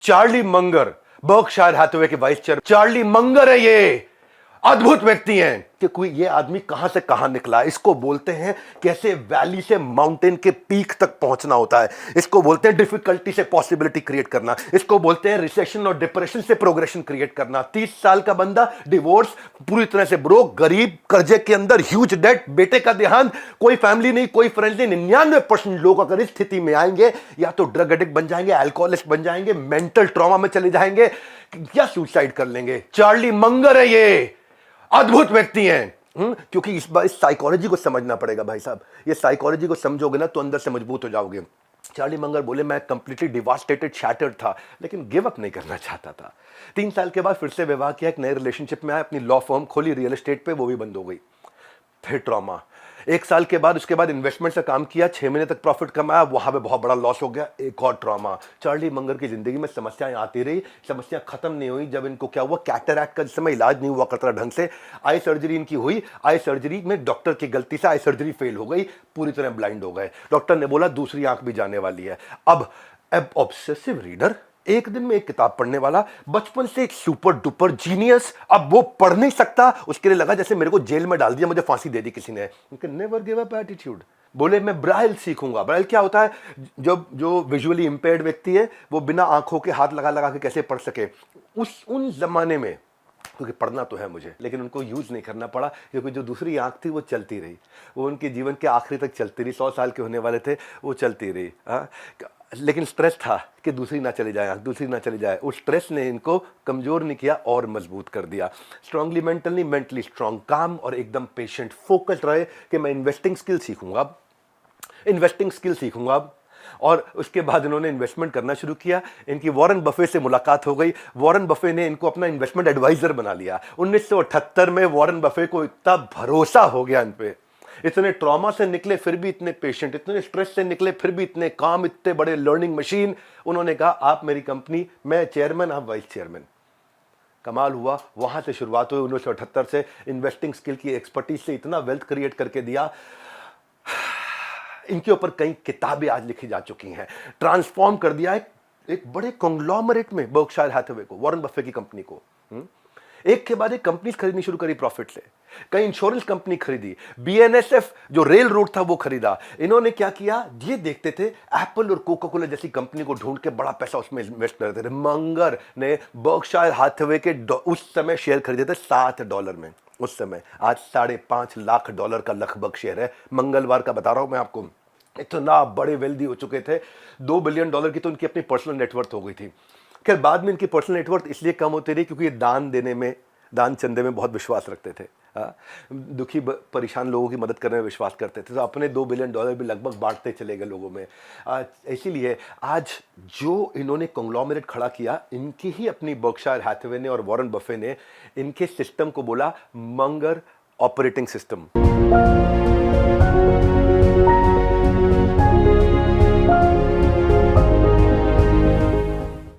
Charlie Munger, Berkshire Hathaway के vice chair Charlie Munger है ये। अद्भुत व्यक्ति हैं कि कोई ये आदमी कहां से कहां निकला। इसको बोलते हैं कैसे वैली से माउंटेन के पीक तक पहुंचना होता है। इसको बोलते हैं डिफिकल्टी से पॉसिबिलिटी क्रिएट करना। इसको बोलते हैं रिसेशन और डिप्रेशन से प्रोग्रेशन क्रिएट करना। 30 साल का बंदा, डिवोर्स, पूरी तरह से ब्रोक, गरीब, कर्जे के अंदर, ह्यूज डेट, बेटे का देहांत, कोई फैमिली नहीं, कोई फ्रेंड्स नहीं। 99% लोग अगर इस स्थिति में आएंगे या तो ड्रग एडिक्ट बन जाएंगे, अल्कोहलिस्ट बन जाएंगे, मेंटल ट्रॉमा में चले जाएंगे या सुसाइड कर लेंगे। चार्ली मंगर है ये। अद्भुत व्यक्ति हैं। क्योंकि इस बार इस साइकोलॉजी को समझना पड़ेगा भाई साहब। ये साइकोलॉजी को समझोगे ना तो अंदर से मजबूत हो जाओगे। चार्ली मंगर बोले, मैं कंप्लीटली डिवास्टेटेड, शैटर्ड था, लेकिन गिव अप नहीं करना चाहता था। 3 साल के बाद फिर से विवाह किया, एक नए रिलेशनशिप में आया, अपनी लॉ फर्म खोली, रियल एस्टेट पे, वो भी बंद हो गई। फिर ट्रॉमा। 1 साल के बाद उसके बाद इन्वेस्टमेंट से काम किया, 6 महीने तक प्रॉफिट कमाया, वहां पे बहुत बड़ा लॉस हो गया, एक और ट्रॉमा। चार्ली मंगर की जिंदगी में समस्याएं आती रही, समस्या खत्म नहीं हुई। जब इनको क्या हुआ, कैटरैक्ट का जिस समय इलाज नहीं हुआ करता ढंग से, आई सर्जरी इनकी हुई। आई सर्जरी में डॉक्टर की गलती से आई सर्जरी फेल हो गई, पूरी तरह ब्लाइंड हो गए। डॉक्टर ने बोला दूसरी आंख भी जाने वाली है। अब ऑब्सेसिव रीडर, एक दिन में एक किताब पढ़ने वाला, बचपन से एक सुपर डुपर जीनियस, अब वो पढ़ नहीं सकता। उसके लिए लगा जैसे मेरे को जेल में डाल दिया, मुझे फांसी दे दी किसी ने। Never give up attitude. बोले मैं ब्राइल सीखूंगा। ब्राइल क्या होता है? जो विजुअली इंपेयर्ड व्यक्ति है वो बिना आंखों के हाथ लगा लगा के कैसे पढ़ सके। उन जमाने में, क्योंकि पढ़ना तो है मुझे, लेकिन उनको यूज नहीं करना पड़ा, क्योंकि जो दूसरी आंख थी वो चलती रही, वो उनके जीवन के आखिरी तक चलती रही। 100 साल के होने वाले थे, वो चलती रही। लेकिन स्ट्रेस था कि दूसरी ना चली जाए, दूसरी ना चली जाए। उस स्ट्रेस ने इनको कमजोर नहीं किया और मजबूत कर दिया। स्ट्रांगली मेंटली, मेंटली स्ट्रांग, काम और एकदम पेशेंट, फोकस्ड रहे कि मैं इन्वेस्टिंग स्किल सीखूंगा, इन्वेस्टिंग स्किल सीखूंगा। और उसके बाद इन्होंने इन्वेस्टमेंट करना शुरू किया। इनकी वॉरेन बफे से मुलाकात हो गई। वॉरेन बफे ने इनको अपना इन्वेस्टमेंट एडवाइजर बना लिया। 1978 में वॉरेन बफे को इतना भरोसा हो गया इन पे, इतने ट्रॉमा से निकले फिर भी इतने पेशेंट, इतने स्ट्रेस से निकले फिर भी इतने काम, इतने बड़े लर्निंग मशीन। उन्होंने कहा आप मेरी कंपनी, मैं चेयरमैन, आप वाइस चेयरमैन। कमाल हुआ। वहां से शुरुआत हुई 1978 से। इन्वेस्टिंग स्किल की एक्सपर्टीज से इतना वेल्थ क्रिएट करके दिया। इनके ऊपर कई किताबें आज लिखी जा चुकी हैं। ट्रांसफॉर्म कर दिया एक बड़े कॉन्ग्लोमरेट में बर्कशायर हैथवे को, वॉरेन बफे की कंपनी को। एक के बाद एक कंपनी खरीदनी शुरू करी प्रॉफिट से। कई इंश्योरेंस कंपनी खरीदी, बीएनएसएफ जो रेल रोड था वो खरीदा। इन्होंने क्या किया, ये देखते थे एप्पल और कोका कोला जैसी कंपनी को ढूंढ के बड़ा पैसा उसमें इन्वेस्ट करते थे। मंगर ने बर्कशायर हैथवे के उस समय शेयर खरीदे थे $7 में। उस समय, आज $5.5 लाख का लगभग शेयर है। मंगलवार का बता रहा हूं मैं आपको। इतना बड़े वेल्दी हो चुके थे। $2 बिलियन की तो उनकी अपनी पर्सनल नेटवर्थ हो गई थी। खैर बाद में इनकी पर्सनल नेटवर्थ इसलिए कम होती रही क्योंकि ये दान देने में, दान चंदे में बहुत विश्वास रखते थे। दुखी परेशान लोगों की मदद करने में विश्वास करते थे, तो अपने $2 बिलियन भी लगभग बांटते चले गए लोगों में। इसीलिए आज जो इन्होंने कॉन्ग्लोमरेट खड़ा किया, इनकी ही अपनी बर्कशायर हैथवे ने और वॉरेन बफे ने इनके सिस्टम को बोला मंगर ऑपरेटिंग सिस्टम।